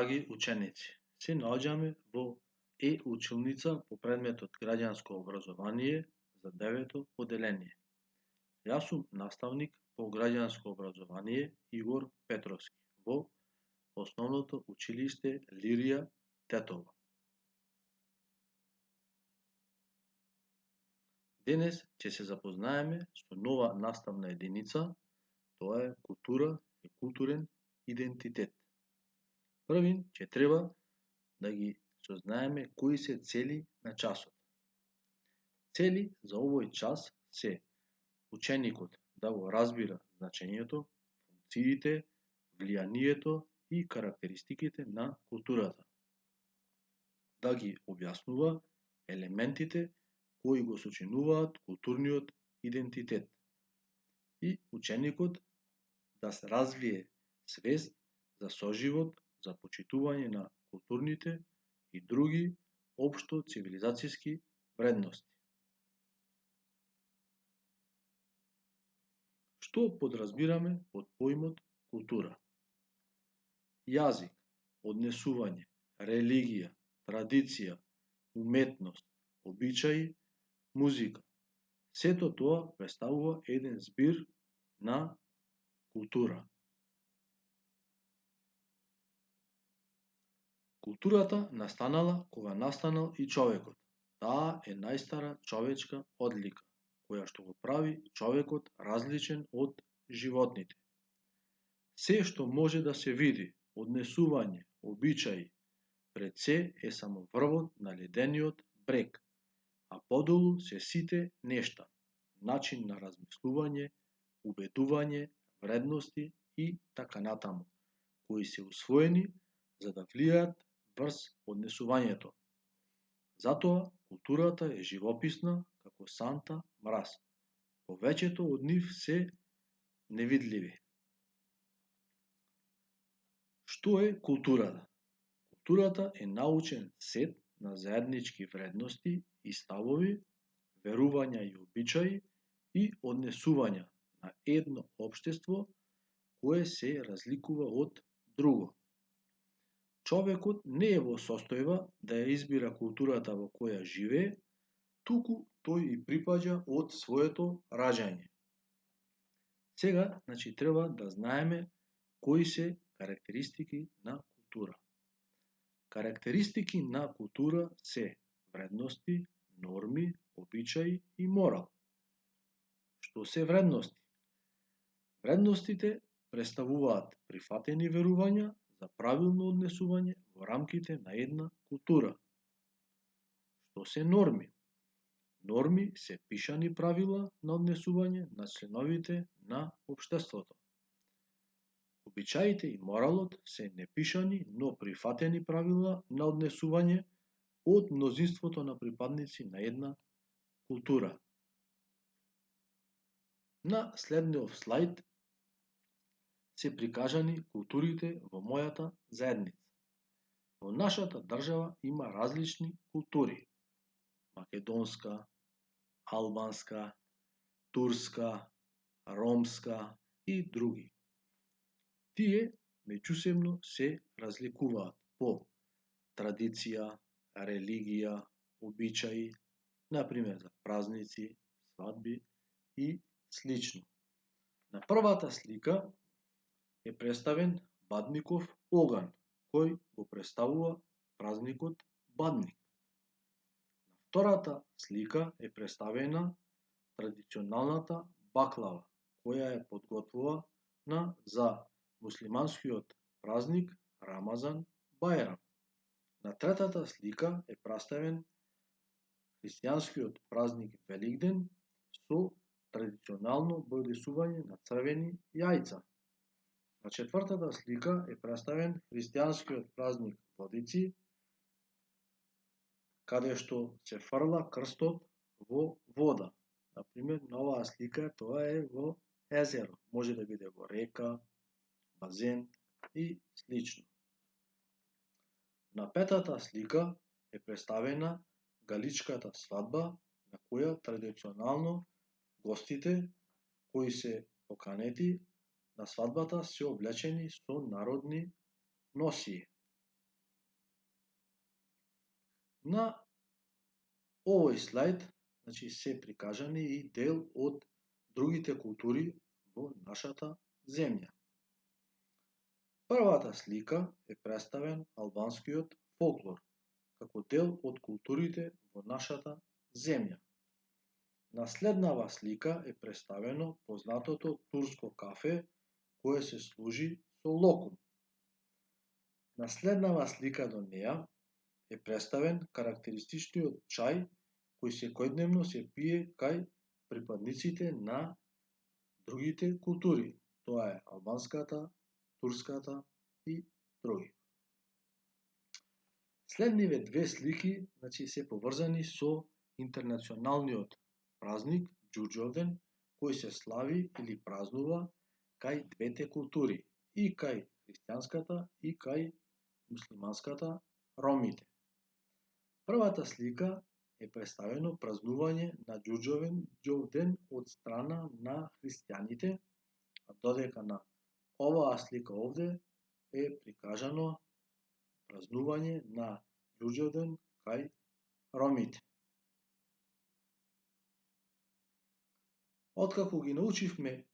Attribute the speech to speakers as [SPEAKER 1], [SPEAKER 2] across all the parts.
[SPEAKER 1] Драги ученици, се наоѓаме во училница по предметот Граѓанско образование за 9-то поделение. Јас сум наставник по граѓанско образование Игор Петровски во Основното училиште Лирија Тетово. Денес ќе се запознаеме со нова наставна единица, тоа е култура и културен идентитет. Првин ќе треба да ги сознаеме кои се цели на часот. Цели за овој час се ученикот да го разбира значењето, функциите, влијанието и карактеристиките на културата, да ги објаснува елементите кои го сочинуваат културниот идентитет и ученикот да се развие свест за соживот, за почитување на културните и други општо цивилизацијски вредности. Што подразбираме под поимот култура? Јазик, однесување, религија, традиција, уметност, обичаи, музика. Сето тоа представува еден збир на култура. Културата настанала кога настанал и човекот. Таа е најстара човечка одлика, која што го прави човекот различен од животните. Се што може да се види, однесување, обичаи, пред се е само врвот на ледениот брег, а подолу се сите нешта, начин на размислување, убедување, вредности и така натаму, кои се усвоени за да влијаат врз однесувањето. Затоа културата е живописна како санта мраз. Повеќето од нив се невидливи. Што е културата? Културата е научен сет на заеднички вредности и ставови, верувања и обичаи и однесувања на едно општество кое се разликува од друго. Човекот не е во состојба да ја избира културата во која живее, туку тој и припаѓа од своето раѓање. Сега, треба да знаеме кои се карактеристики на култура. Карактеристики на култура се вредности, норми, обичаи и морал. Што се вредности? Вредностите представуваат прифатени верувања за правилно однесување во рамките на една култура. Што се норми? Норми се пишани правила на однесување на членовите на општеството. Обичаите и моралот се непишани, но прифатени правила на однесување од мнозинството на припадници на една култура. На следниот слајд се прикажани културите во мојата заедница. Во нашата држава има различни култури. Македонска, албанска, турска, ромска и други. Тие меѓусебно се разликуваат по традиција, религија, обичаи, например за празници, свадби и слично. На првата слика е представен Бадников оган, кој го представува празникот Бадник. На втората слика е представена традиционалната баклава, која е подготвувана за муслиманскиот празник Рамазан Бајрам. На третата слика е представен христијанскиот празник Великден со традиционално бојдесување на црвени јајца. На четвртата слика е представен христијанскиот празник Водици, каде што се фрла крстот во вода. Например, на оваа слика тоа е во езеро, може да биде во река, базен и слично. На петата слика е представена галичката свадба, на која традиционално гостите кои се поканети на свадбата се облечени со народни носии. На овој слайд се прикажани и дел од другите култури во нашата земја. Првата слика е представен албанскиот фолклор како дел од културите во нашата земја. На следнава слика е представено познатото турско кафе кое се служи со локум. На следнава слика до неа е представен карактеристичниот чај кој секојдневно се пие кај припадниците на другите култури. Тоа е албанската, турската и други. Следниве две слики се поврзани со интернационалниот празник Ѓурѓовден кој се слави или празнува кај двете култури, и кај христијанската и кај муслиманската ромите. Првата слика е представено празнување на Ѓурѓовден од страна на христијаните, а додека на оваа слика овде е прикажано празнување на Ѓурѓовден кај ромите. Откако ги научивме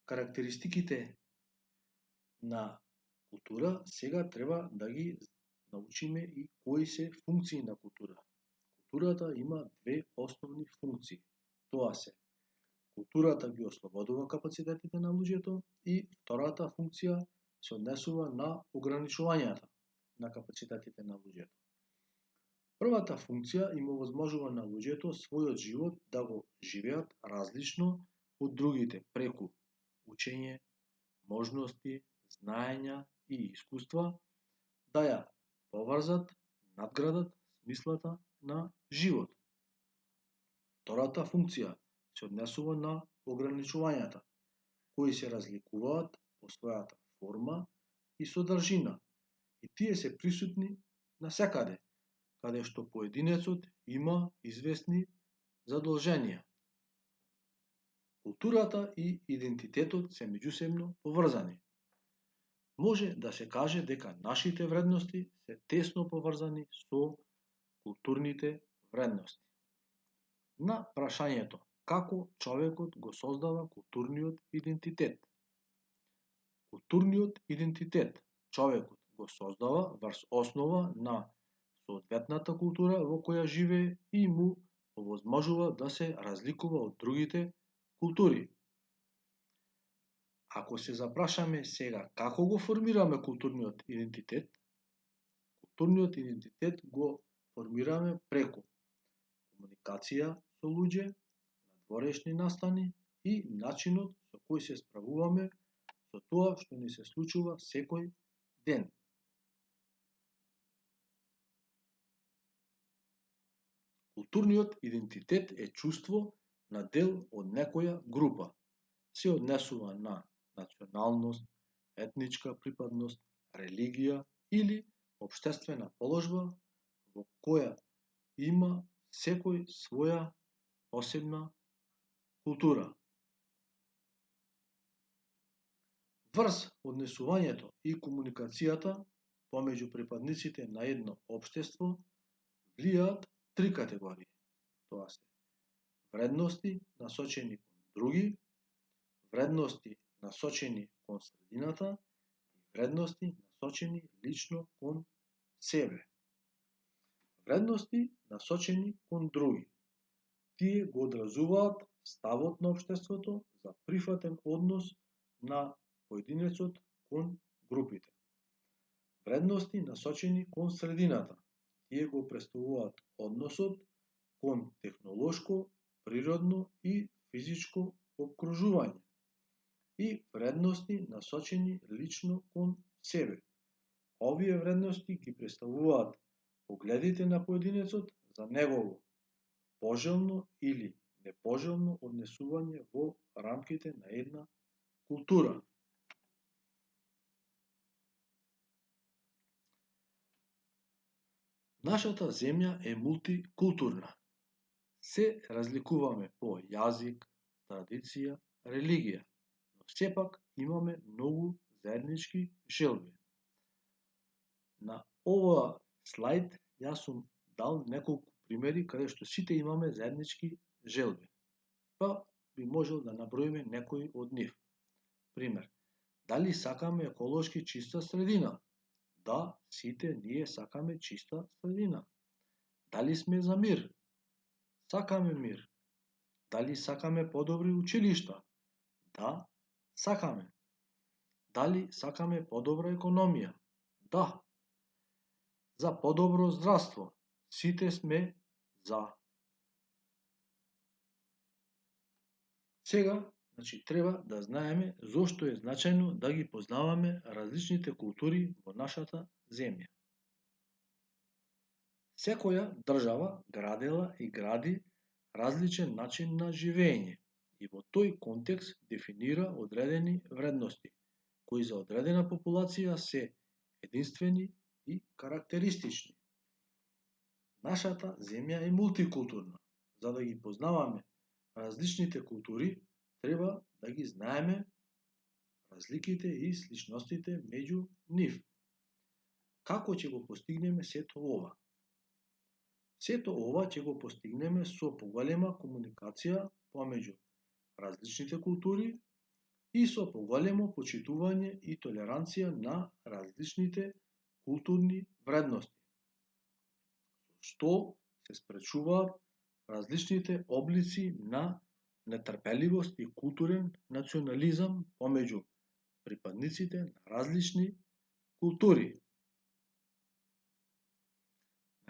[SPEAKER 1] карактеристиките на култура, сега треба да ги научиме и кои се функции на култура. Културата има две основни функции. Тоа се културата ги ослободува капацитетите на луѓето и втората функција се однесува на ограничувањата на капацитетите на луѓето. Првата функција им овозможува на луѓето својот живот да го живеат различно од другите преку учење, можности, знаења и искуства, да ја поврзат, надградат смислата на живот. Втората функција се однесува на ограничувањата, кои се разликуваат по својата форма и содржина, и тие се присутни насекаде, каде што поединецот има известни задолженија. Културата и идентитетот се меѓусебно поврзани. Може да се каже дека нашите вредности се тесно поврзани со културните вредности. На прашањето како човекот го создава културниот идентитет. Културниот идентитет човекот го создава врз основа на соодветната култура во која живее и му овозможува да се разликува од другите култури. Ако се запрашаме сега како го формираме културниот идентитет го формираме преку комуникација со луѓе, надворешни настани и начинот со кој се справуваме со тоа што ни се случува секој ден. Културниот идентитет е чувство на дел од некоја група. Се однесува на националност, етничка припадност, религија или општествена положба во која има секој своја посебна култура. Врз однесувањето и комуникацијата помеѓу припадниците на едно општество влијаат три категории. Тоа се вредности насочени кон други, вредности насочени кон средината и вредности насочени лично кон себе. Вредности насочени кон други. Тие го одразуваат ставот на општеството за прифатен однос на поединецот кон групите. Вредности насочени кон средината. Тие го представуваат односот кон технолошко, природно и физичко опкружување. И вредности насочени лично кон себе. Овие вредности ги представуваат погледите на поединецот за негово пожелно или непожелно однесување во рамките на една култура. Нашата земја е мултикултурна. Се разликуваме по јазик, традиција, религија, но сепак имаме многу заеднички желби. На ова слайд јас сум дал неколку примери каде што сите имаме заеднички желби. Па би можел да наброиме некои од нив. Пример, дали сакаме еколошки чиста средина? Да, сите ние сакаме чиста средина. Дали сме за мир? Сакаме мир. Дали сакаме подобри училишта? Да, сакаме. Дали сакаме подобра економија? Да. За подобро здравство? Сите сме за. Сега, треба да знаеме зошто е значајно да ги познаваме различните култури во нашата земја. Секоја држава градела и гради различен начин на живење и во тој контекст дефинира одредени вредности, кои за одредена популација се единствени и карактеристични. Нашата земја е мултикултурна. За да ги познаваме различните култури, треба да ги знаеме разликите и сличностите меѓу нив. Како ќе го постигнеме сето ова? Сето ова ќе го постигнеме со поголема комуникација помеѓу различните култури и со поголемо почитување и толеранција на различните културни вредности, што се спречуваат различните облици на нетрпеливост и културен национализам помеѓу припадниците на различни култури.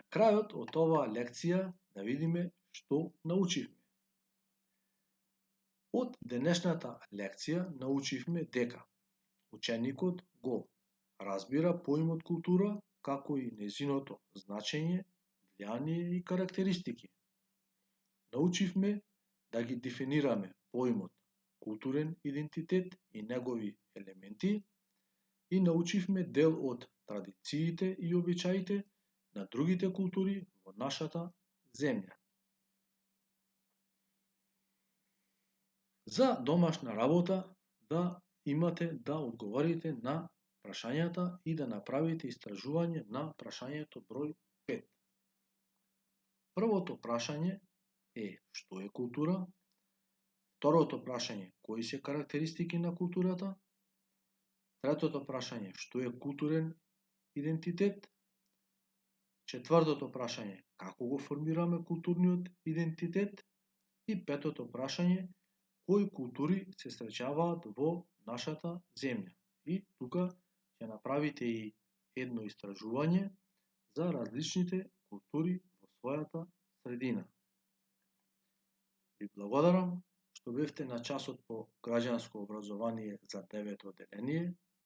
[SPEAKER 1] На крајот од оваа лекција да видиме што научивме. Од денешната лекција научивме дека ученикот го разбира поимот култура како и незиното значење, влијание и карактеристики. Научивме да ги дефинираме поимот културен идентитет и негови елементи и научивме дел од традициите и обичаите на другите култури во нашата земја. За домашна работа да имате да одговорите на прашањата и да направите истражување на прашањето број 5. Првото прашање е што е култура? Второто прашање кои се карактеристики на културата? Третото прашање што е културен идентитет? Четвртото прашање како го формираме културниот идентитет? И петото прашање кои култури се среќаваат во нашата земја? И тука ќе направите и едно истражување за различните култури во својата средина. Ви благодарам што бевте на часот по граѓанско образование за 9-то одделение.